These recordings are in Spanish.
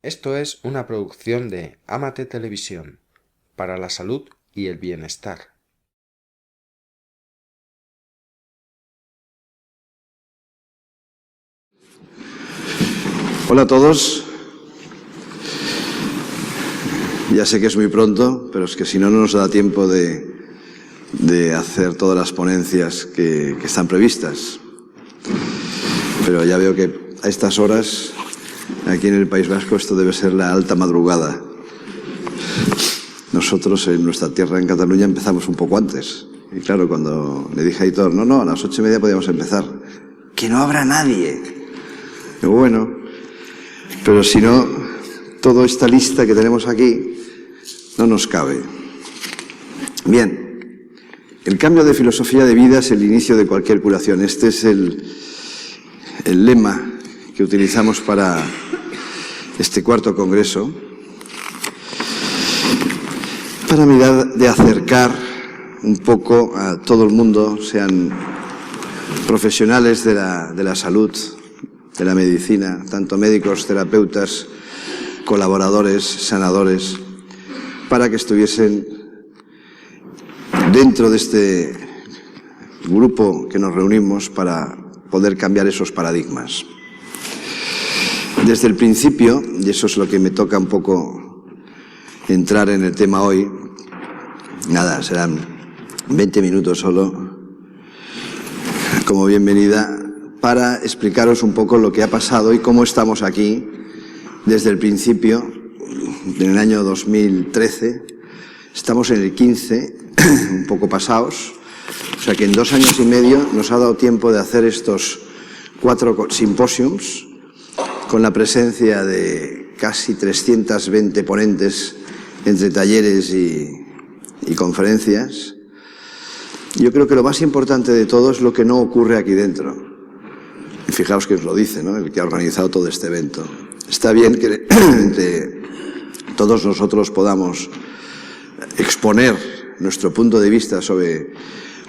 Esto es una producción de Amate Televisión, para la salud y el bienestar. Hola a todos. Ya sé que es muy pronto, pero es que si no, no nos da tiempo de hacer todas las ponencias que están previstas. Pero ya veo que a estas horas, aquí en el País Vasco, esto debe ser la alta madrugada. Nosotros en nuestra tierra, en Cataluña, empezamos un poco antes. Y claro, cuando le dije a Aitor, no, a las 8:30 podíamos empezar. ¡Que no habrá nadie! Pero bueno, pero si no, toda esta lista que tenemos aquí no nos cabe. Bien, el cambio de filosofía de vida es el inicio de cualquier curación. Este es el lema que utilizamos para este cuarto congreso, para mirar de acercar un poco a todo el mundo, sean profesionales de la salud, de la medicina, tanto médicos, terapeutas, colaboradores, sanadores, para que estuviesen dentro de este grupo que nos reunimos para poder cambiar esos paradigmas. Desde el principio, y eso es lo que me toca un poco entrar en el tema hoy, nada, serán 20 minutos solo, como bienvenida, para explicaros un poco lo que ha pasado y cómo estamos aquí desde el principio, en el año 2013, estamos en el 15, un poco pasados, o sea que en 2 años y medio nos ha dado tiempo de hacer estos 4 simposiums con la presencia de casi 320 ponentes entre talleres y conferencias. Yo creo que lo más importante de todo es lo que no ocurre aquí dentro. Y fijaos que os lo dice, ¿no?, el que ha organizado todo este evento. Está bien que entre todos nosotros podamos exponer nuestro punto de vista sobre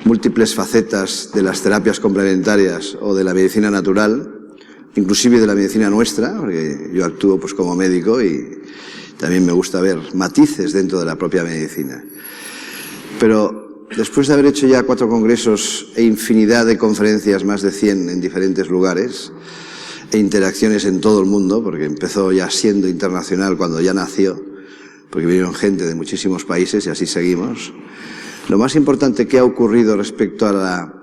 múltiples facetas de las terapias complementarias o de la medicina natural, inclusive de la medicina nuestra, porque yo actúo pues como médico y también me gusta ver matices dentro de la propia medicina. Pero después de haber hecho ya 4 congresos e infinidad de conferencias, más de 100 en diferentes lugares, e interacciones en todo el mundo, porque empezó ya siendo internacional cuando ya nació, porque vinieron gente de muchísimos países y así seguimos. Lo más importante que ha ocurrido respecto a la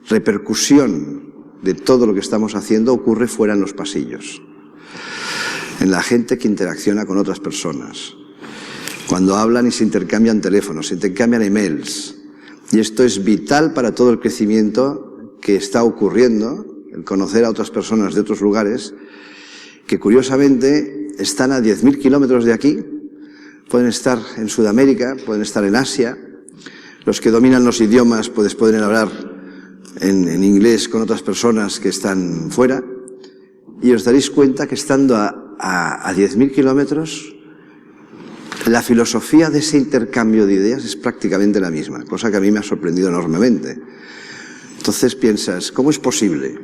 repercusión de todo lo que estamos haciendo ocurre fuera en los pasillos, en la gente que interacciona con otras personas, cuando hablan y se intercambian teléfonos, se intercambian emails. Y esto es vital para todo el crecimiento que está ocurriendo, el conocer a otras personas de otros lugares, que curiosamente están a 10.000 kilómetros de aquí, pueden estar en Sudamérica, pueden estar en Asia. Los que dominan los idiomas pues pueden hablar en inglés con otras personas que están fuera, y os daréis cuenta que estando a 10.000 kilómetros, la filosofía de ese intercambio de ideas es prácticamente la misma, cosa que a mí me ha sorprendido enormemente. Entonces piensas, ¿cómo es posible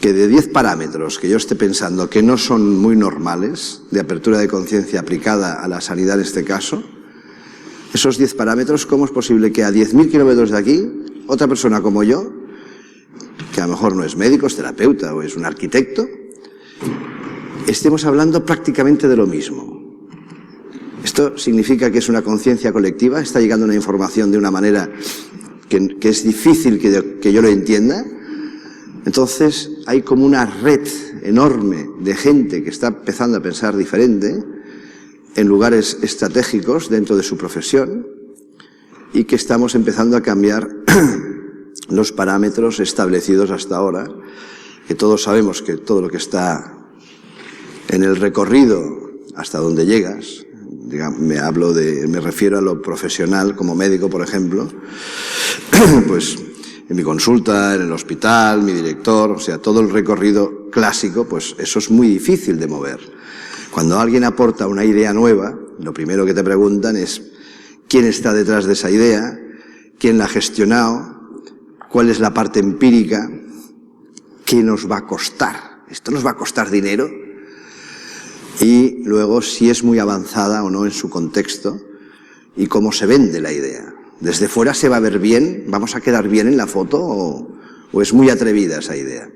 que de 10 parámetros que yo esté pensando que no son muy normales, de apertura de conciencia aplicada a la sanidad en este caso, esos 10 parámetros, cómo es posible que a 10.000 kilómetros de aquí, otra persona como yo, que a lo mejor no es médico, es terapeuta o es un arquitecto, estemos hablando prácticamente de lo mismo? Esto significa que es una conciencia colectiva, está llegando una información de una manera que es difícil que yo lo entienda. Entonces hay como una red enorme de gente que está empezando a pensar diferente en lugares estratégicos dentro de su profesión, y que estamos empezando a cambiar los parámetros establecidos hasta ahora, que todos sabemos que todo lo que está en el recorrido hasta donde llegas, digamos, me refiero a lo profesional como médico, por ejemplo, pues en mi consulta, en el hospital, mi director, o sea, todo el recorrido clásico, pues eso es muy difícil de mover. Cuando alguien aporta una idea nueva, lo primero que te preguntan es quién está detrás de esa idea, quién la ha gestionado, cuál es la parte empírica, qué nos va a costar. ¿Esto nos va a costar dinero? y luego si es muy avanzada o no en su contexto y cómo se vende la idea. ¿Desde fuera se va a ver bien? ¿Vamos a quedar bien en la foto o es muy atrevida esa idea?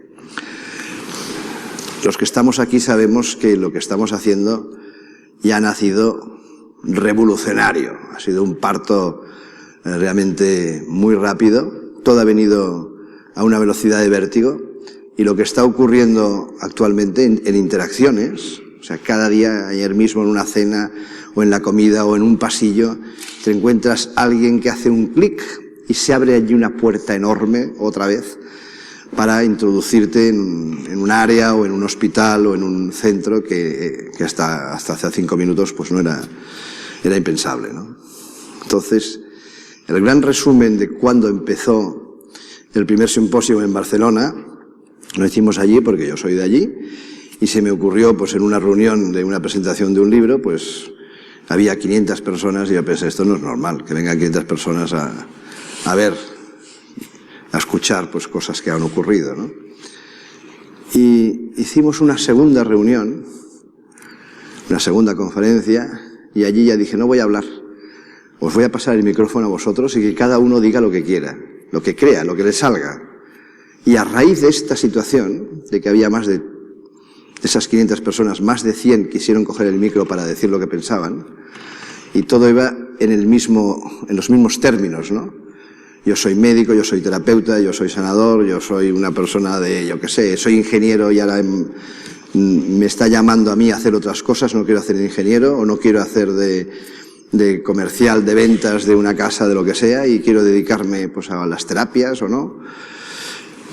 Los que estamos aquí sabemos que lo que estamos haciendo ya ha nacido revolucionario. Ha sido un parto realmente muy rápido. Todo ha venido a una velocidad de vértigo. Y lo que está ocurriendo actualmente en interacciones, o sea, cada día, ayer mismo en una cena o en la comida o en un pasillo, te encuentras a alguien que hace un clic y se abre allí una puerta enorme otra vez para introducirte en un área o en un hospital o en un centro que hasta hace 5 minutos pues no era impensable, ¿no? Entonces, el gran resumen de cuando empezó el primer simposio en Barcelona, lo hicimos allí porque yo soy de allí, y se me ocurrió pues en una reunión de una presentación de un libro, pues había 500 personas y yo pensé, esto no es normal, que vengan 500 personas a ver, a escuchar pues cosas que han ocurrido, ¿no? Y hicimos una segunda reunión, una segunda conferencia, y allí ya dije, no voy a hablar, os voy a pasar el micrófono a vosotros y que cada uno diga lo que quiera, lo que crea, lo que le salga. Y a raíz de esta situación, de que había más de esas 500 personas, más de 100 quisieron coger el micro para decir lo que pensaban, y todo iba en los mismos términos, ¿no? Yo soy médico, yo soy terapeuta, yo soy sanador, yo soy una persona de, yo qué sé, soy ingeniero y ahora me está llamando a mí a hacer otras cosas, no quiero hacer de ingeniero o no quiero hacer de comercial, de ventas, de una casa, de lo que sea, y quiero dedicarme pues a las terapias o no.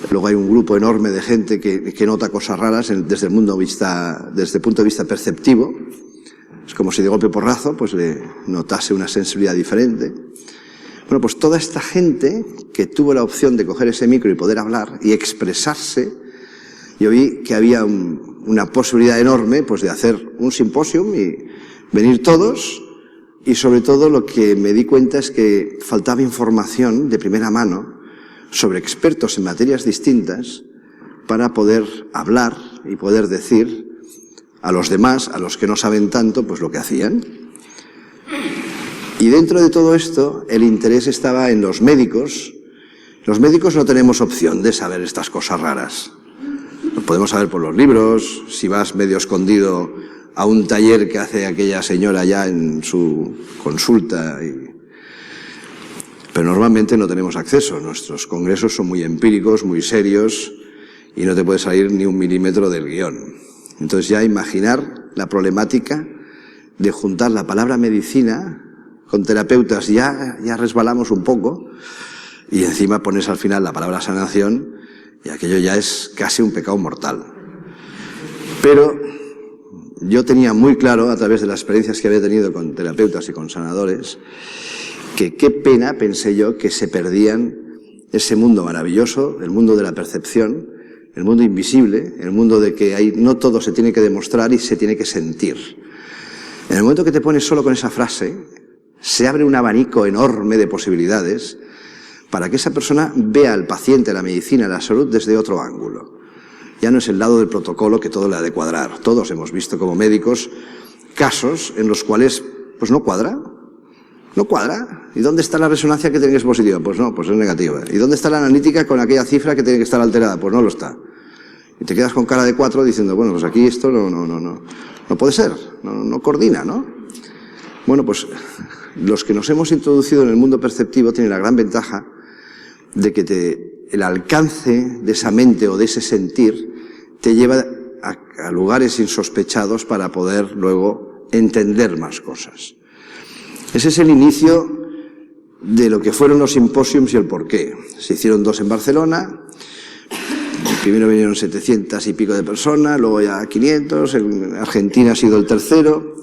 Luego hay un grupo enorme de gente que nota cosas raras desde el punto de vista perceptivo. Es como si de golpe porrazo pues le notase una sensibilidad diferente. Bueno, pues toda esta gente que tuvo la opción de coger ese micro y poder hablar y expresarse, yo vi que había una posibilidad enorme pues de hacer un simposium y venir todos, y sobre todo lo que me di cuenta es que faltaba información de primera mano sobre expertos en materias distintas para poder hablar y poder decir a los demás, a los que no saben tanto, pues lo que hacían. Y dentro de todo esto, el interés estaba en los médicos. Los médicos no tenemos opción de saber estas cosas raras. Lo podemos saber por los libros, si vas medio escondido a un taller que hace aquella señora ya en su consulta. Pero normalmente no tenemos acceso. Nuestros congresos son muy empíricos, muy serios, y no te puede salir ni un milímetro del guión. Entonces ya imaginar la problemática de juntar la palabra medicina con terapeutas, ya resbalamos un poco, y encima pones al final la palabra sanación, y aquello ya es casi un pecado mortal. Pero yo tenía muy claro, a través de las experiencias que había tenido con terapeutas y con sanadores, que qué pena, pensé yo, que se perdían ese mundo maravilloso, el mundo de la percepción, el mundo invisible, el mundo de que ahí no todo se tiene que demostrar y se tiene que sentir. En el momento que te pones solo con esa frase, se abre un abanico enorme de posibilidades para que esa persona vea al paciente, la medicina, la salud desde otro ángulo. Ya no es el lado del protocolo que todo le ha de cuadrar. Todos hemos visto como médicos casos en los cuales pues no cuadra. No cuadra. ¿Y dónde está la resonancia que tiene que ser positiva? Pues no, pues es negativa. ¿Y dónde está la analítica con aquella cifra que tiene que estar alterada? Pues no lo está. Y te quedas con cara de 4 diciendo, bueno, pues aquí esto no puede ser, no coordina, ¿no? Bueno, pues los que nos hemos introducido en el mundo perceptivo tienen la gran ventaja de que el alcance de esa mente o de ese sentir te lleva a lugares insospechados para poder luego entender más cosas. Ese es el inicio de lo que fueron los simposiums y el porqué. Se hicieron 2 en Barcelona. Primero vinieron 700 y pico de personas, luego ya 500, en Argentina ha sido el tercero,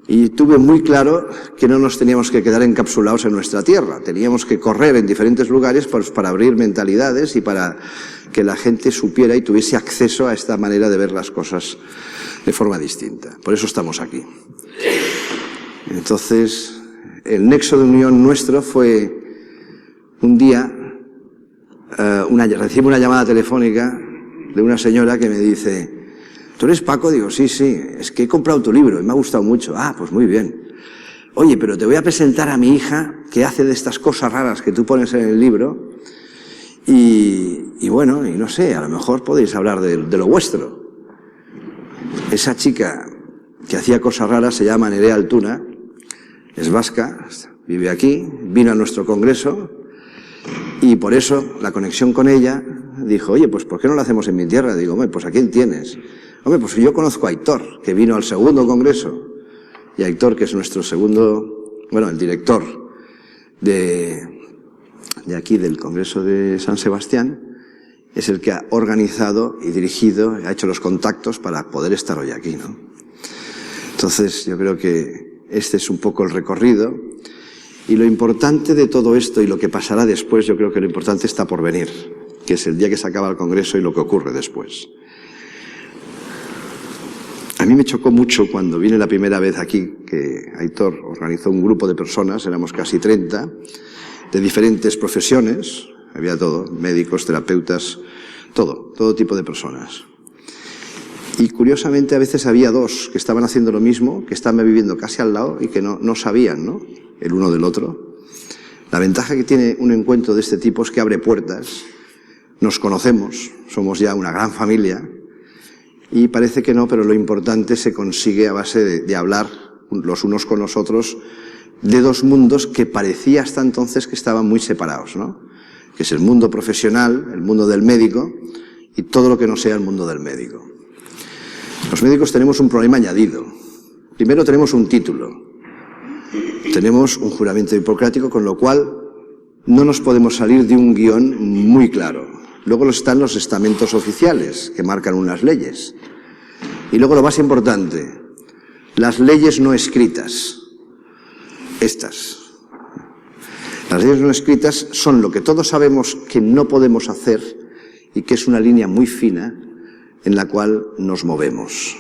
y tuve muy claro que no nos teníamos que quedar encapsulados en nuestra tierra, teníamos que correr en diferentes lugares para abrir mentalidades y para que la gente supiera y tuviese acceso a esta manera de ver las cosas de forma distinta. Por eso estamos aquí. Entonces, el nexo de unión nuestro fue un día, recibo una llamada telefónica de una señora que me dice, ¿Tú eres Paco? Digo, sí, es que he comprado tu libro y me ha gustado mucho. Ah, pues muy bien. Oye, pero te voy a presentar a mi hija que hace de estas cosas raras que tú pones en el libro y bueno, y no sé, a lo mejor podéis hablar de lo vuestro. Esa chica que hacía cosas raras se llama Nerea Altuna, es vasca, vive aquí, vino a nuestro congreso y por eso la conexión con ella dijo, oye, pues ¿por qué no lo hacemos en mi tierra? Digo, hombre, pues ¿a quién tienes? Hombre, pues yo conozco a Aitor, que vino al segundo congreso, y Aitor, que es nuestro segundo, bueno, el director de aquí, del Congreso de San Sebastián, es el que ha organizado y dirigido, ha hecho los contactos para poder estar hoy aquí, ¿no? Entonces, yo creo que este es un poco el recorrido, y lo importante de todo esto y lo que pasará después, yo creo que lo importante está por venir, que es el día que se acaba el Congreso y lo que ocurre después. A mí me chocó mucho cuando vine la primera vez aquí, que Aitor organizó un grupo de personas, éramos casi 30, de diferentes profesiones, había todo, médicos, terapeutas, todo tipo de personas. Y curiosamente a veces había dos que estaban haciendo lo mismo, que estaban viviendo casi al lado y que no sabían, ¿no?, el uno del otro. La ventaja que tiene un encuentro de este tipo es que abre puertas, nos conocemos, somos ya una gran familia, y parece que no, pero lo importante se consigue a base de hablar los unos con los otros de dos mundos que parecía hasta entonces que estaban muy separados, ¿no? Que es el mundo profesional, el mundo del médico y todo lo que no sea el mundo del médico. Los médicos tenemos un problema añadido. Primero tenemos un título, tenemos un juramento hipocrático, con lo cual no nos podemos salir de un guión muy claro. Luego están los estamentos oficiales, que marcan unas leyes. Y luego lo más importante, las leyes no escritas. Estas. Las leyes no escritas son lo que todos sabemos que no podemos hacer y que es una línea muy fina en la cual nos movemos.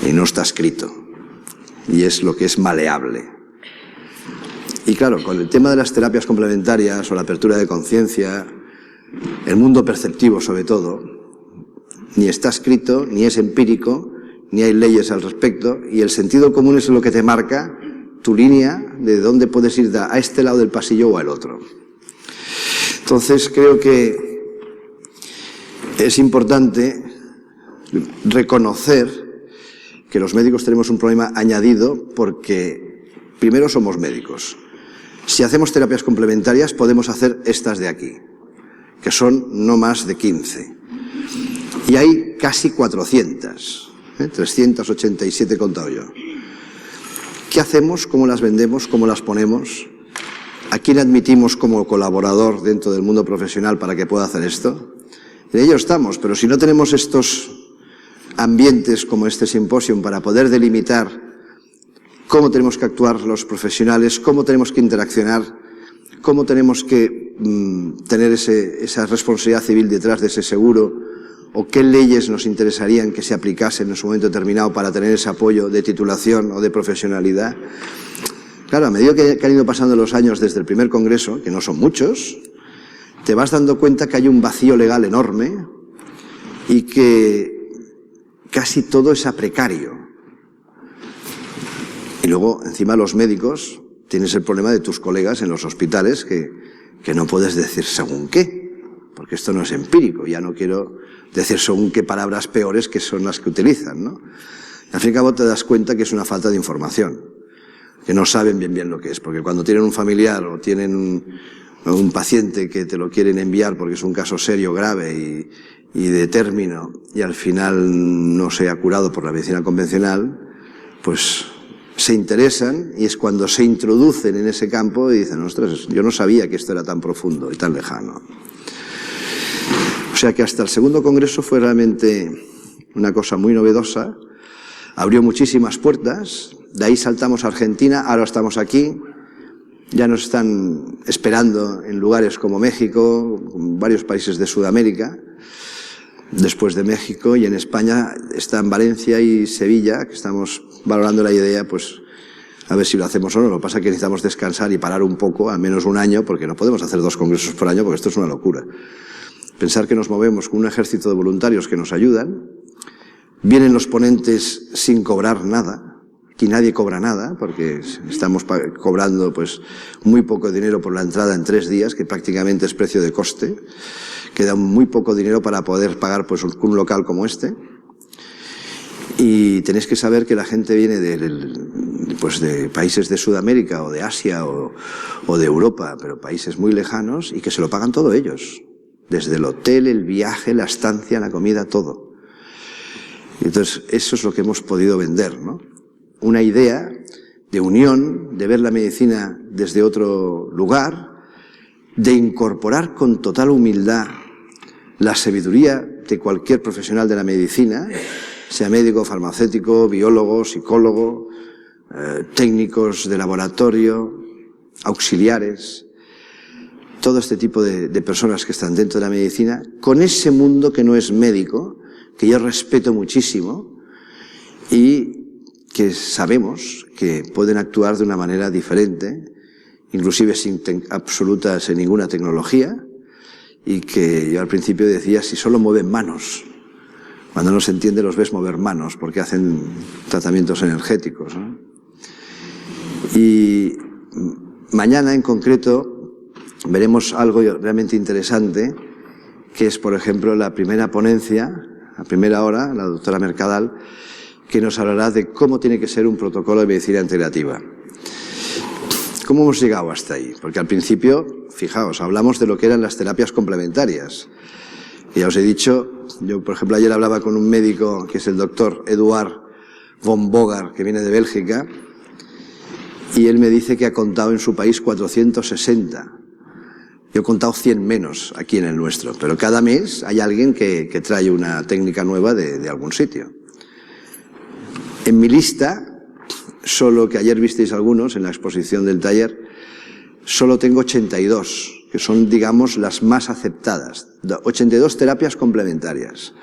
Y no está escrito. Y es lo que es maleable. Y claro, con el tema de las terapias complementarias o la apertura de conciencia, el mundo perceptivo sobre todo, ni está escrito, ni es empírico, ni hay leyes al respecto, y el sentido común es lo que te marca tu línea de dónde puedes ir a este lado del pasillo o al otro. Entonces creo que es importante reconocer que los médicos tenemos un problema añadido porque primero somos médicos. Si hacemos terapias complementarias podemos hacer estas de aquí, que son no más de 15. Y hay casi 400, 387 he contado yo. ¿Qué hacemos? ¿Cómo las vendemos? ¿Cómo las ponemos? ¿A quién admitimos como colaborador dentro del mundo profesional para que pueda hacer esto? En ello estamos, pero si no tenemos estos ambientes como este simposio para poder delimitar cómo tenemos que actuar los profesionales, cómo tenemos que interaccionar, cómo tenemos que tener esa responsabilidad civil detrás de ese seguro, o qué leyes nos interesarían que se aplicasen en su momento determinado para tener ese apoyo de titulación o de profesionalidad. Claro, a medida que han ido pasando los años desde el primer congreso, que no son muchos, te vas dando cuenta que hay un vacío legal enorme y que casi todo es a precario. Y luego, encima, los médicos, tienes el problema de tus colegas en los hospitales que no puedes decir según qué, porque esto no es empírico. Ya no quiero decir según qué palabras peores que son las que utilizan, ¿no? Al fin y al cabo te das cuenta que es una falta de información, que no saben bien lo que es, porque cuando tienen un familiar o tienen un paciente que te lo quieren enviar porque es un caso serio, grave y de término, y al final no se ha curado por la medicina convencional, pues se interesan y es cuando se introducen en ese campo y dicen, ostras, yo no sabía que esto era tan profundo y tan lejano. O sea que hasta el segundo congreso fue realmente una cosa muy novedosa, abrió muchísimas puertas, de ahí saltamos a Argentina, ahora estamos aquí, ya nos están esperando en lugares como México, varios países de Sudamérica, después de México, y en España está en Valencia y Sevilla, que estamos valorando la idea, pues a ver si lo hacemos o no. Lo que pasa es que necesitamos descansar y parar un poco, al menos un año, porque no podemos hacer 2 congresos por año, porque esto es una locura. Pensar que nos movemos con un ejército de voluntarios que nos ayudan, Vienen los ponentes sin cobrar nada. Aquí nadie cobra nada, porque estamos cobrando pues muy poco dinero por la entrada en 3 días, que prácticamente es precio de coste. Queda muy poco dinero para poder pagar pues un local como este. Y tenéis que saber que la gente viene de países de Sudamérica o de Asia o de Europa, pero países muy lejanos, y que se lo pagan todo ellos. Desde el hotel, el viaje, la estancia, la comida, todo. Y entonces eso es lo que hemos podido vender, ¿no? Una idea de unión, de ver la medicina desde otro lugar, de incorporar con total humildad la sabiduría de cualquier profesional de la medicina, sea médico, farmacéutico, biólogo, psicólogo, técnicos de laboratorio, auxiliares, todo este tipo de personas que están dentro de la medicina, con ese mundo que no es médico, que yo respeto muchísimo y que sabemos que pueden actuar de una manera diferente, inclusive sin ninguna tecnología, y que yo al principio decía, si solo mueven manos. Cuando no se entiende los ves mover manos, porque hacen tratamientos energéticos, ¿no? Y mañana en concreto veremos algo realmente interesante, que es, por ejemplo, la primera ponencia, a primera hora, la doctora Mercadal, que nos hablará de cómo tiene que ser un protocolo de medicina integrativa. ¿Cómo hemos llegado hasta ahí? Porque al principio, fijaos, hablamos de lo que eran las terapias complementarias. Y ya os he dicho, yo por ejemplo ayer hablaba con un médico que es el doctor Eduard von Bogar, que viene de Bélgica, y él me dice que ha contado en su país 460. Yo he contado 100 menos aquí en el nuestro, pero cada mes hay alguien que trae una técnica nueva de algún sitio. En mi lista, solo que ayer visteis algunos en la exposición del taller, solo tengo 82, que son, digamos, las más aceptadas. 82 terapias complementarias.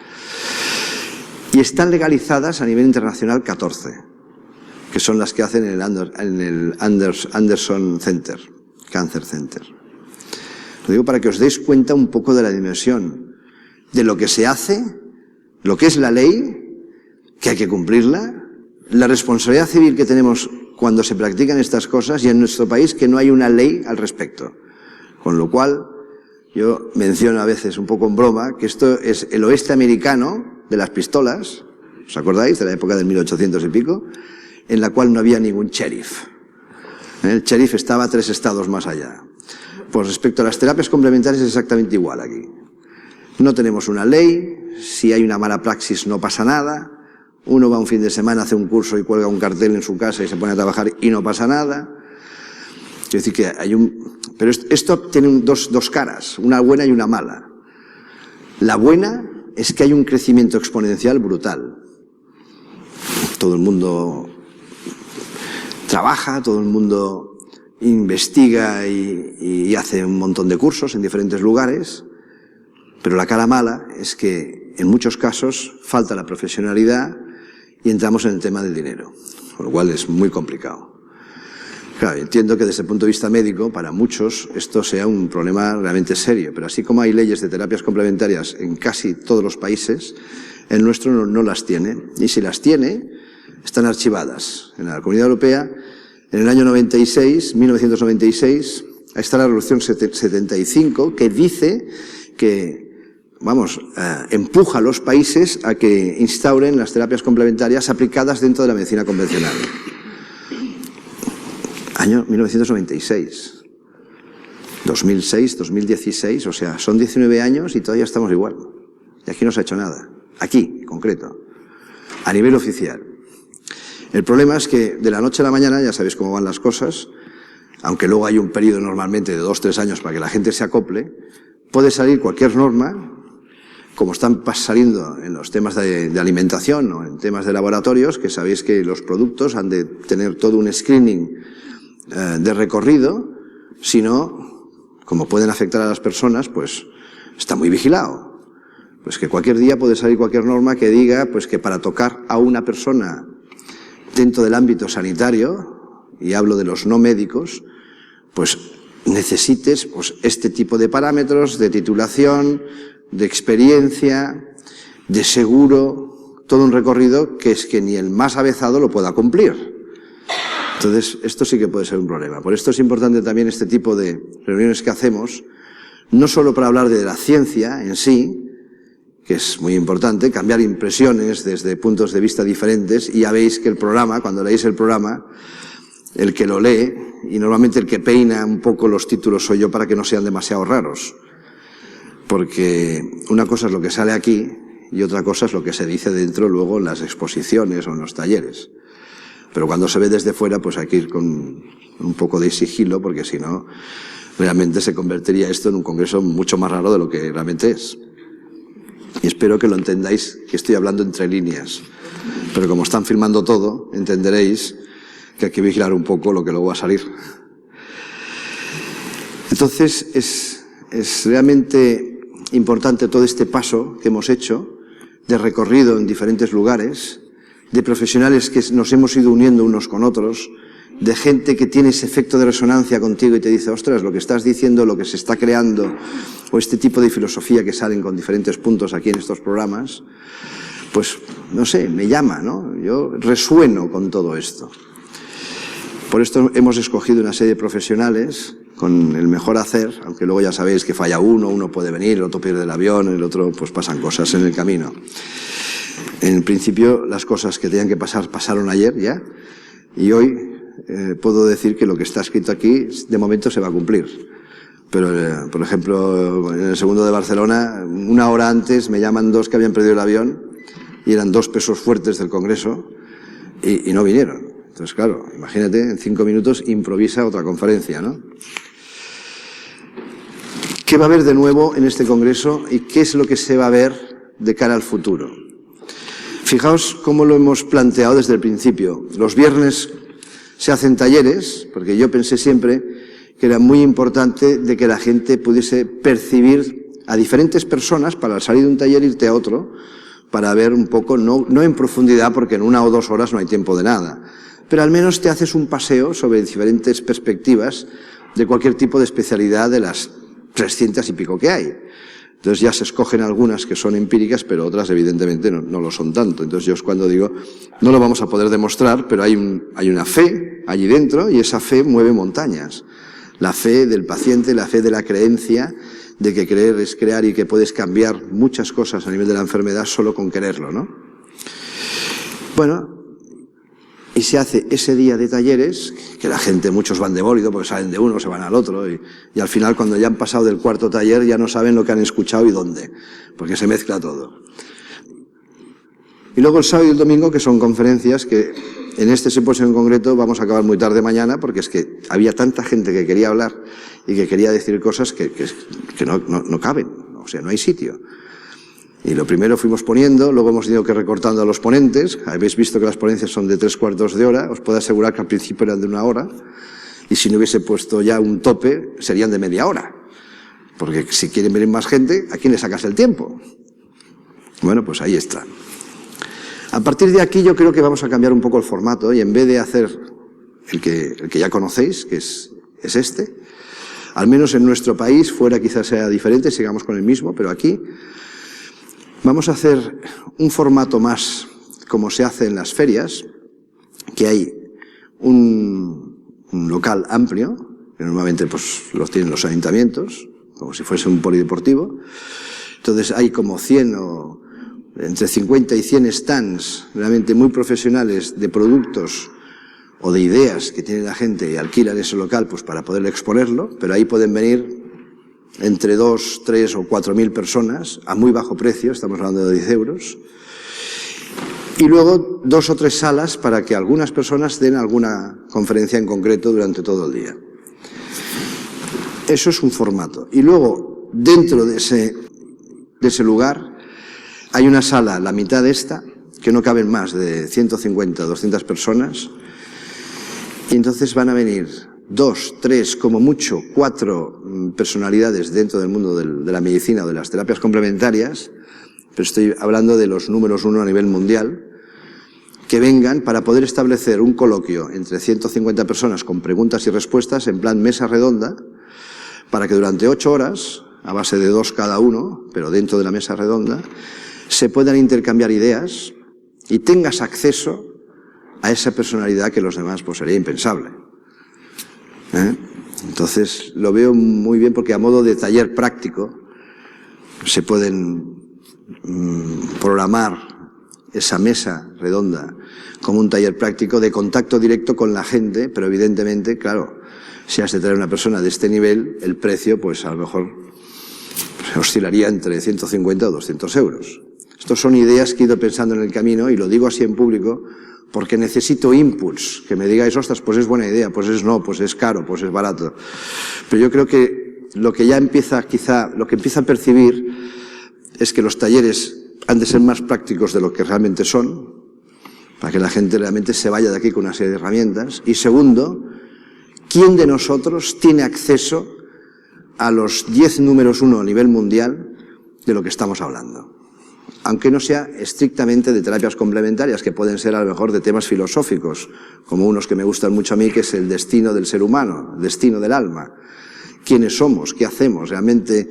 Y están legalizadas a nivel internacional 14, que son las que hacen en el Anderson Center, Cancer Center. Lo digo para que os deis cuenta un poco de la dimensión de lo que se hace, lo que es la ley, que hay que cumplirla, la responsabilidad civil que tenemos cuando se practican estas cosas, y en nuestro país que no hay una ley al respecto. Con lo cual, yo menciono a veces un poco en broma que esto es el oeste americano de las pistolas, ¿os acordáis? De la época del 1800 y pico, en la cual no había ningún sheriff. El sheriff estaba 3 estados más allá. Pues respecto a las terapias complementarias es exactamente igual aquí. No tenemos una ley, si hay una mala praxis no pasa nada, uno va un fin de semana, hace un curso y cuelga un cartel en su casa y se pone a trabajar y no pasa nada. Quiero decir que hay pero esto tiene dos caras, una buena y una mala. La buena es que hay un crecimiento exponencial brutal. Todo el mundo trabaja, todo el mundo investiga y hace un montón de cursos en diferentes lugares, pero la cara mala es que en muchos casos falta la profesionalidad y entramos en el tema del dinero, con lo cual es muy complicado. Claro, entiendo que desde el punto de vista médico, para muchos, esto sea un problema realmente serio, pero así como hay leyes de terapias complementarias en casi todos los países, el nuestro no las tiene, y si las tiene, están archivadas. En la Comunidad Europea, en el año 1996, está la Resolución 75, que dice que empuja a los países a que instauren las terapias complementarias aplicadas dentro de la medicina convencional. Año 1996. 2006, 2016, o sea, son 19 años y todavía estamos igual. Y aquí no se ha hecho nada. Aquí, en concreto. A nivel oficial. El problema es que de la noche a la mañana, ya sabéis cómo van las cosas, aunque luego hay un periodo normalmente de 2-3 años para que la gente se acople, puede salir cualquier norma, como están saliendo en los temas de alimentación o en temas de laboratorios, que sabéis que los productos han de tener todo un screening de recorrido, si no, como pueden afectar a las personas, pues está muy vigilado. Pues que cualquier día puede salir cualquier norma que diga pues que para tocar a una persona dentro del ámbito sanitario, y hablo de los no médicos, pues necesites pues este tipo de parámetros de titulación, de experiencia, de seguro, todo un recorrido que es que ni el más avezado lo pueda cumplir. Entonces, esto sí que puede ser un problema. Por esto es importante también este tipo de reuniones que hacemos, no solo para hablar de la ciencia en sí, que es muy importante, cambiar impresiones desde puntos de vista diferentes, y ya veis que el programa, cuando leéis el programa, el que lo lee, y normalmente el que peina un poco los títulos soy yo para que no sean demasiado raros. Porque una cosa es lo que sale aquí y otra cosa es lo que se dice dentro luego en las exposiciones o en los talleres. Pero cuando se ve desde fuera, pues hay que ir con un poco de sigilo, porque si no, realmente se convertiría esto en un congreso mucho más raro de lo que realmente es. Y espero que lo entendáis, que estoy hablando entre líneas. Pero como están filmando todo, entenderéis que hay que vigilar un poco lo que luego va a salir. Entonces, es realmente importante todo este paso que hemos hecho de recorrido en diferentes lugares, de profesionales que nos hemos ido uniendo unos con otros, de gente que tiene ese efecto de resonancia contigo y te dice, ostras, lo que estás diciendo, lo que se está creando, o este tipo de filosofía que salen con diferentes puntos aquí en estos programas, pues, no sé, me llama, ¿no? Yo resueno con todo esto. Por esto hemos escogido una serie de profesionales con el mejor hacer, aunque luego ya sabéis que falla uno puede venir, el otro pierde el avión, el otro pues pasan cosas en el camino. En principio las cosas que tenían que pasar pasaron ayer ya, y hoy puedo decir que lo que está escrito aquí de momento se va a cumplir. Pero, por ejemplo, en el segundo de Barcelona, una hora antes me llaman dos que habían perdido el avión y eran dos pesos fuertes del Congreso y no vinieron. Entonces, claro, imagínate, en 5 minutos improvisa otra conferencia, ¿no? ¿Qué va a haber de nuevo en este Congreso y qué es lo que se va a ver de cara al futuro? Fijaos cómo lo hemos planteado desde el principio. Los viernes se hacen talleres, porque yo pensé siempre que era muy importante de que la gente pudiese percibir a diferentes personas para al salir de un taller irte a otro, para ver un poco, no en profundidad, porque en 1 o 2 horas no hay tiempo de nada, pero al menos te haces un paseo sobre diferentes perspectivas de cualquier tipo de especialidad de las 300 y pico que hay. Entonces ya se escogen algunas que son empíricas, pero otras evidentemente no lo son tanto. Entonces yo es cuando digo, no lo vamos a poder demostrar, pero hay una fe allí dentro y esa fe mueve montañas. La fe del paciente, la fe de la creencia, de que creer es crear y que puedes cambiar muchas cosas a nivel de la enfermedad solo con quererlo, ¿no? Bueno, y se hace ese día de talleres, que la gente, muchos van de bólido porque salen de uno, se van al otro, y al final cuando ya han pasado del 4.º taller ya no saben lo que han escuchado y dónde, porque se mezcla todo. Y luego el sábado y el domingo, que son conferencias que en este simposio en concreto vamos a acabar muy tarde mañana, porque es que había tanta gente que quería hablar y que quería decir cosas que no caben, o sea, no hay sitio. Y lo primero fuimos poniendo, luego hemos tenido que ir recortando a los ponentes. Habéis visto que las ponencias son de 3/4 de hora. Os puedo asegurar que al principio eran de 1 hora. Y si no hubiese puesto ya un tope, serían de media hora. Porque si quieren venir más gente, ¿a quién le sacas el tiempo? Bueno, pues ahí está. A partir de aquí yo creo que vamos a cambiar un poco el formato y en vez de hacer el que ya conocéis, que es este, al menos en nuestro país, fuera quizás sea diferente, sigamos con el mismo, pero aquí vamos a hacer un formato más como se hace en las ferias, que hay un local amplio, que normalmente pues los tienen los ayuntamientos, como si fuese un polideportivo. Entonces hay como 100 o entre 50 y 100 stands realmente muy profesionales de productos o de ideas que tiene la gente y alquilan ese local pues para poder exponerlo, pero ahí pueden venir entre 2, 3 o 4.000 personas a muy bajo precio, estamos hablando de 10 euros, y luego 2 o 3 salas para que algunas personas den alguna conferencia en concreto durante todo el día. Eso es un formato. Y luego, dentro de ese lugar, hay una sala, la mitad de esta, que no caben más de 150 o 200 personas, y entonces van a venir 2, 3, como mucho 4 personalidades dentro del mundo de la medicina o de las terapias complementarias, pero estoy hablando de los números 1 a nivel mundial, que vengan para poder establecer un coloquio entre 150 personas con preguntas y respuestas en plan mesa redonda, para que durante 8 horas, a base de 2 cada uno, pero dentro de la mesa redonda, se puedan intercambiar ideas y tengas acceso a esa personalidad que los demás pues sería impensable. Entonces lo veo muy bien porque a modo de taller práctico se pueden programar esa mesa redonda como un taller práctico de contacto directo con la gente, pero evidentemente, claro, si has de traer una persona de este nivel, el precio pues a lo mejor oscilaría entre 150 o 200 euros. Estas son ideas que he ido pensando en el camino y lo digo así en público porque necesito inputs, que me digáis, ostras, pues es buena idea, pues es no, pues es caro, pues es barato. Pero yo creo que lo que ya empieza, quizá, lo que empieza a percibir es que los talleres han de ser más prácticos de lo que realmente son, para que la gente realmente se vaya de aquí con una serie de herramientas. Y segundo, ¿quién de nosotros tiene acceso a los 10 números 1 a nivel mundial de lo que estamos hablando? Aunque no sea estrictamente de terapias complementarias, que pueden ser a lo mejor de temas filosóficos, como unos que me gustan mucho a mí, que es el destino del ser humano, el destino del alma. ¿Quiénes somos? ¿Qué hacemos? Realmente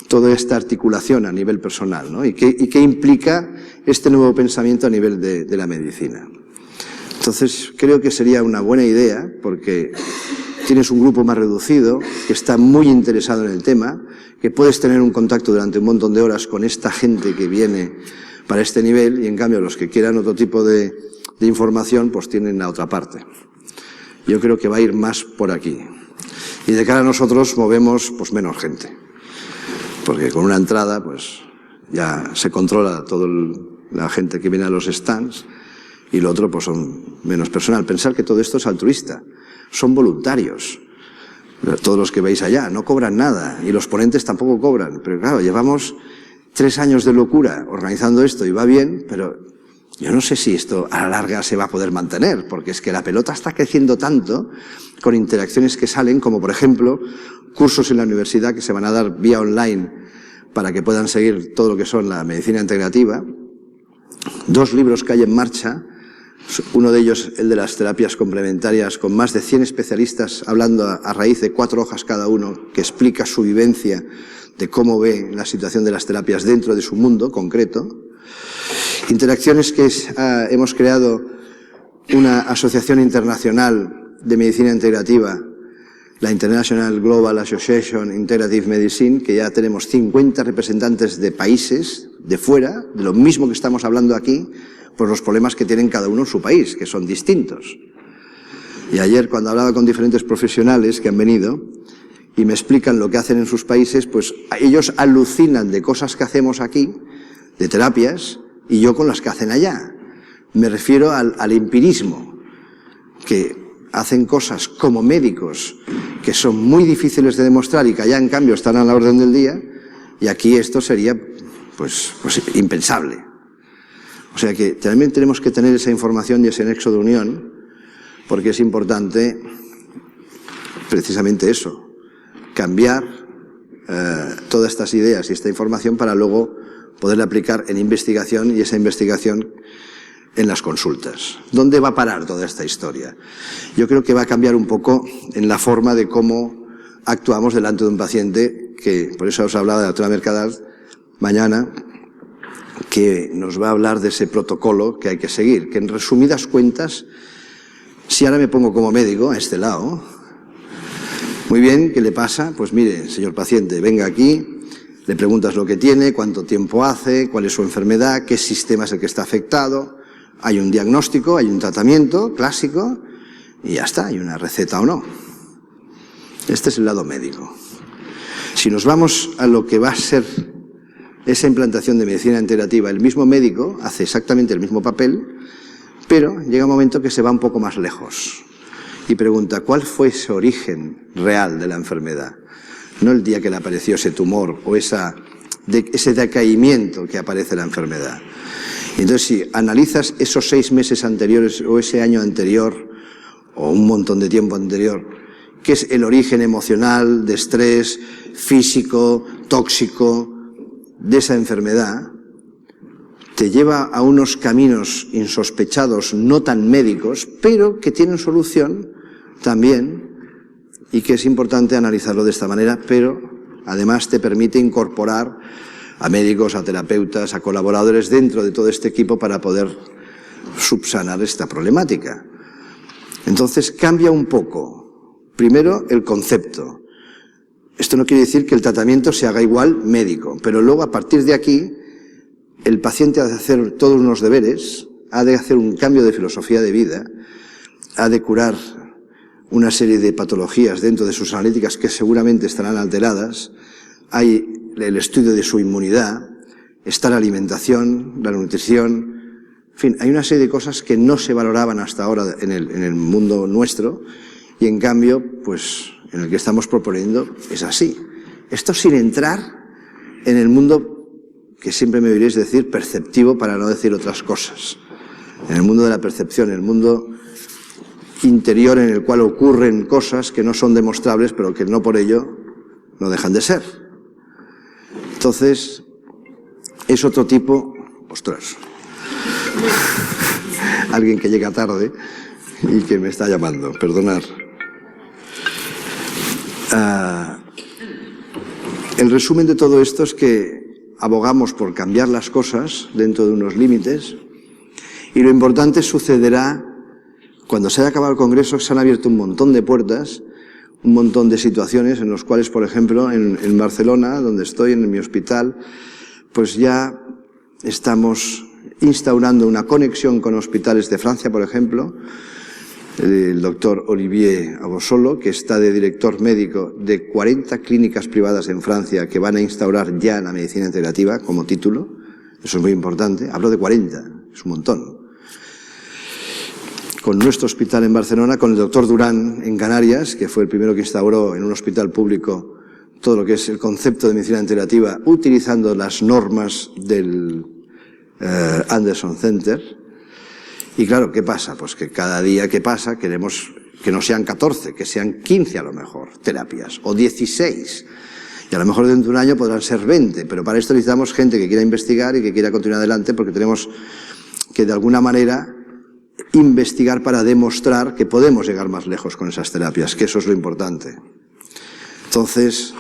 toda esta articulación a nivel personal, ¿no? ¿Y qué implica este nuevo pensamiento a nivel de la medicina? Entonces, creo que sería una buena idea, porque tienes un grupo más reducido, que está muy interesado en el tema, que puedes tener un contacto durante un montón de horas con esta gente que viene para este nivel, y en cambio los que quieran otro tipo de información, pues tienen la otra parte. Yo creo que va a ir más por aquí. Y de cara a nosotros movemos pues menos gente, porque con una entrada pues ya se controla toda la gente que viene a los stands, y lo otro pues son menos personal. Pensar que todo esto es altruista, son voluntarios. Todos los que veis allá no cobran nada y los ponentes tampoco cobran, pero claro, llevamos 3 años de locura organizando esto y va bien, pero yo no sé si esto a la larga se va a poder mantener, porque es que la pelota está creciendo tanto con interacciones que salen, como por ejemplo cursos en la universidad que se van a dar vía online para que puedan seguir todo lo que son la medicina integrativa, 2 libros que hay en marcha. Uno de ellos, el de las terapias complementarias, con más de 100 especialistas hablando a raíz de 4 hojas cada uno, que explica su vivencia de cómo ve la situación de las terapias dentro de su mundo concreto. Interacciones que hemos creado una asociación internacional de medicina integrativa, la International Global Association Integrative Medicine, que ya tenemos 50 representantes de países de fuera, de lo mismo que estamos hablando aquí, por los problemas que tienen cada uno en su país, que son distintos. Y ayer, cuando hablaba con diferentes profesionales que han venido y me explican lo que hacen en sus países, pues ellos alucinan de cosas que hacemos aquí, de terapias, y yo con las que hacen allá. Me refiero al empirismo, que hacen cosas como médicos que son muy difíciles de demostrar y que allá en cambio están a la orden del día, y aquí esto sería pues impensable. O sea que también tenemos que tener esa información y ese nexo de unión, porque es importante precisamente eso, cambiar todas estas ideas y esta información para luego poderla aplicar en investigación, y esa investigación en las consultas. ¿Dónde va a parar toda esta historia? Yo creo que va a cambiar un poco en la forma de cómo actuamos delante de un paciente, que por eso os hablaba de la doctora Mercadal mañana, que nos va a hablar de ese protocolo que hay que seguir, que en resumidas cuentas, si ahora me pongo como médico a este lado, muy bien, ¿qué le pasa? Pues mire, señor paciente, venga aquí, le preguntas lo que tiene, cuánto tiempo hace, cuál es su enfermedad, qué sistema es el que está afectado, hay un diagnóstico, hay un tratamiento clásico y ya está, hay una receta o no. Este es el lado médico. Si nos vamos a lo que va a ser esa implantación de medicina integrativa, el mismo médico hace exactamente el mismo papel, pero llega un momento que se va un poco más lejos y pregunta, ¿cuál fue ese origen real de la enfermedad? No el día que le apareció ese tumor o ese decaimiento que aparece la enfermedad. Entonces, si analizas esos 6 meses anteriores o ese año anterior o un montón de tiempo anterior, que es el origen emocional, de estrés, físico, tóxico, de esa enfermedad, te lleva a unos caminos insospechados, no tan médicos, pero que tienen solución también, y que es importante analizarlo de esta manera, pero además te permite incorporar a médicos, a terapeutas, a colaboradores dentro de todo este equipo para poder subsanar esta problemática. Entonces cambia un poco. Primero, el concepto. Esto no quiere decir que el tratamiento se haga igual médico, pero luego a partir de aquí el paciente ha de hacer todos unos deberes, ha de hacer un cambio de filosofía de vida, ha de curar una serie de patologías dentro de sus analíticas que seguramente estarán alteradas, hay el estudio de su inmunidad, está la alimentación, la nutrición, en fin, hay una serie de cosas que no se valoraban hasta ahora en el mundo nuestro y en cambio, pues en el que estamos proponiendo es así. Esto sin entrar en el mundo que siempre me oiréis decir perceptivo para no decir otras cosas. En el mundo de la percepción, el mundo interior en el cual ocurren cosas que no son demostrables pero que no por ello no dejan de ser. Entonces, es otro tipo... Ostras. Alguien que llega tarde y que me está llamando, perdonad. El resumen de todo esto es que abogamos por cambiar las cosas dentro de unos límites y lo importante sucederá cuando se haya acabado el Congreso. Se han abierto un montón de puertas, un montón de situaciones en los cuales, por ejemplo, en Barcelona, donde estoy, en mi hospital, pues ya estamos instaurando una conexión con hospitales de Francia, por ejemplo. El doctor Olivier Abosolo, que está de director médico de 40 clínicas privadas en Francia que van a instaurar ya la medicina integrativa como título. Eso es muy importante. Hablo de 40, es un montón. Con nuestro hospital en Barcelona, con el doctor Durán en Canarias, que fue el primero que instauró en un hospital público todo lo que es el concepto de medicina integrativa, utilizando las normas del Anderson Center. Y claro, ¿qué pasa? Pues que cada día que pasa queremos que no sean 14, que sean 15 a lo mejor terapias, o 16. Y a lo mejor dentro de un año podrán ser 20, pero para esto necesitamos gente que quiera investigar y que quiera continuar adelante, porque tenemos que de alguna manera investigar para demostrar que podemos llegar más lejos con esas terapias, que eso es lo importante. Entonces,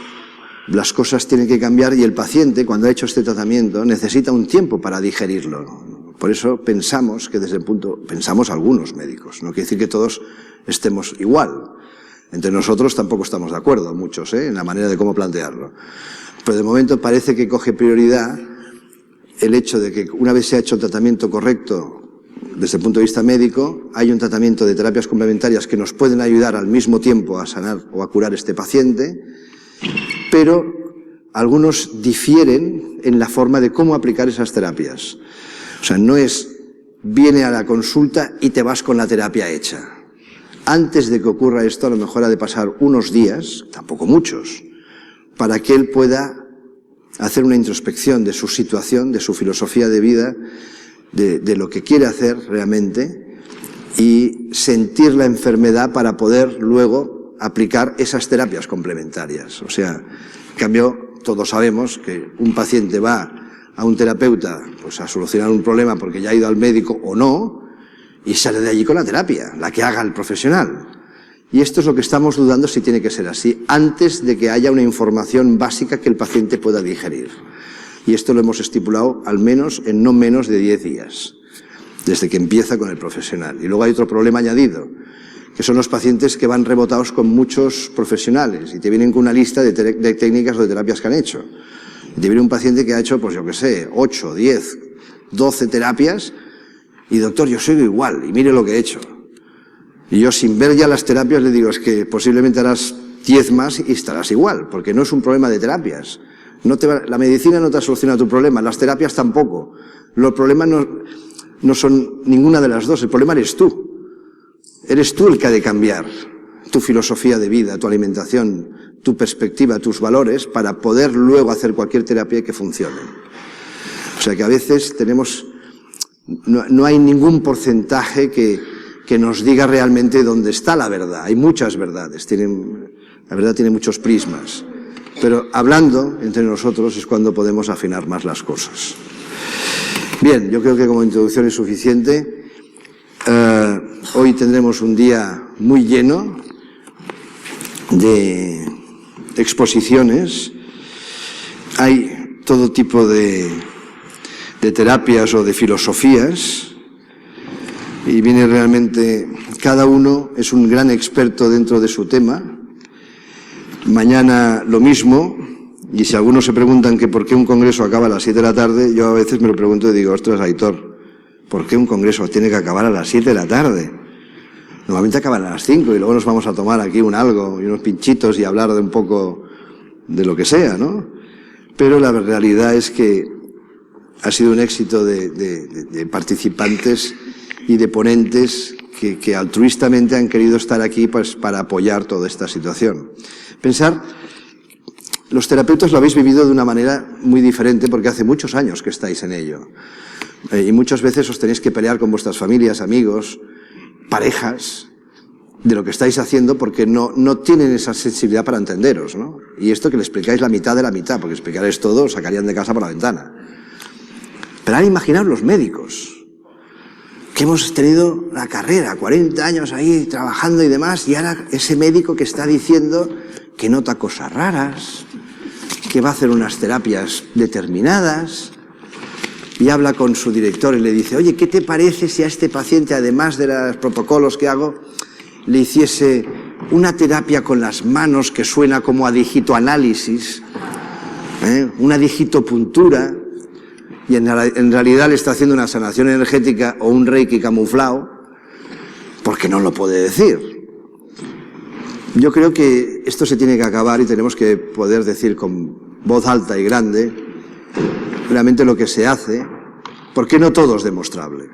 las cosas tienen que cambiar y el paciente, cuando ha hecho este tratamiento, necesita un tiempo para digerirlo. Por eso pensamos que pensamos algunos médicos, no quiere decir que todos estemos igual. Entre nosotros tampoco estamos de acuerdo, muchos, en la manera de cómo plantearlo. Pero de momento parece que coge prioridad el hecho de que una vez se ha hecho el tratamiento correcto desde el punto de vista médico, hay un tratamiento de terapias complementarias que nos pueden ayudar al mismo tiempo a sanar o a curar este paciente, pero algunos difieren en la forma de cómo aplicar esas terapias. O sea, no es, viene a la consulta y te vas con la terapia hecha. Antes de que ocurra esto, a lo mejor ha de pasar unos días, tampoco muchos, para que él pueda hacer una introspección de su situación, de su filosofía de vida, de lo que quiere hacer realmente y sentir la enfermedad para poder luego aplicar esas terapias complementarias. O sea, en cambio, todos sabemos que un paciente va a un terapeuta pues a solucionar un problema porque ya ha ido al médico o no, y sale de allí con la terapia, la que haga el profesional. Y esto es lo que estamos dudando si tiene que ser así, antes de que haya una información básica que el paciente pueda digerir. Y esto lo hemos estipulado al menos en no menos de 10 días, desde que empieza con el profesional. Y luego hay otro problema añadido, que son los pacientes que van rebotados con muchos profesionales y te vienen con una lista de técnicas o de terapias que han hecho. Te viene un paciente que ha hecho, pues yo qué sé, 8, 10, 12 terapias y doctor, yo sigo igual y mire lo que he hecho. Y yo sin ver ya las terapias le digo, es que posiblemente harás 10 más y estarás igual, porque no es un problema de terapias. La medicina no te soluciona tu problema, las terapias tampoco. Los problemas no son ninguna de las dos, el problema eres tú. Eres tú el que ha de cambiar tu filosofía de vida, tu alimentación, tu perspectiva, tus valores, para poder luego hacer cualquier terapia que funcione. O sea que a veces no hay ningún porcentaje que nos diga realmente dónde está la verdad. Hay muchas verdades, la verdad tiene muchos prismas. Pero hablando entre nosotros es cuando podemos afinar más las cosas. Bien, yo creo que como introducción es suficiente. Hoy tendremos un día muy lleno de exposiciones. Hay todo tipo de terapias o de filosofías. y viene realmente, cada uno es un gran experto dentro de su tema. Mañana lo mismo, y si algunos se preguntan que por qué un congreso acaba a las 7 de la tarde, yo a veces me lo pregunto y digo, ostras, Aitor, ¿por qué un congreso tiene que acabar a las 7 de la tarde? Normalmente acaban a las 5 y luego nos vamos a tomar aquí un algo y unos pinchitos y hablar de un poco de lo que sea, ¿no? Pero la realidad es que ha sido un éxito de participantes y de ponentes que altruistamente han querido estar aquí pues, para apoyar toda esta situación. Pensar, los terapeutas lo habéis vivido de una manera muy diferente porque hace muchos años que estáis en ello. Y muchas veces os tenéis que pelear con vuestras familias, amigos, parejas, de lo que estáis haciendo porque no tienen esa sensibilidad para entenderos, ¿no? Y esto que le explicáis la mitad de la mitad, porque explicaréis todo, os sacarían de casa por la ventana. Pero ahora imaginaos los médicos, que hemos tenido la carrera, 40 años ahí trabajando y demás, y ahora ese médico que está diciendo que nota cosas raras, que va a hacer unas terapias determinadas, y habla con su director y le dice, oye, ¿qué te parece si a este paciente, además de los protocolos que hago, le hiciese una terapia con las manos que suena como a digitoanálisis, una digitopuntura, y en realidad le está haciendo una sanación energética o un reiki camuflado, porque no lo puede decir? Yo creo que esto se tiene que acabar y tenemos que poder decir con voz alta y grande realmente lo que se hace, porque no todo es demostrable.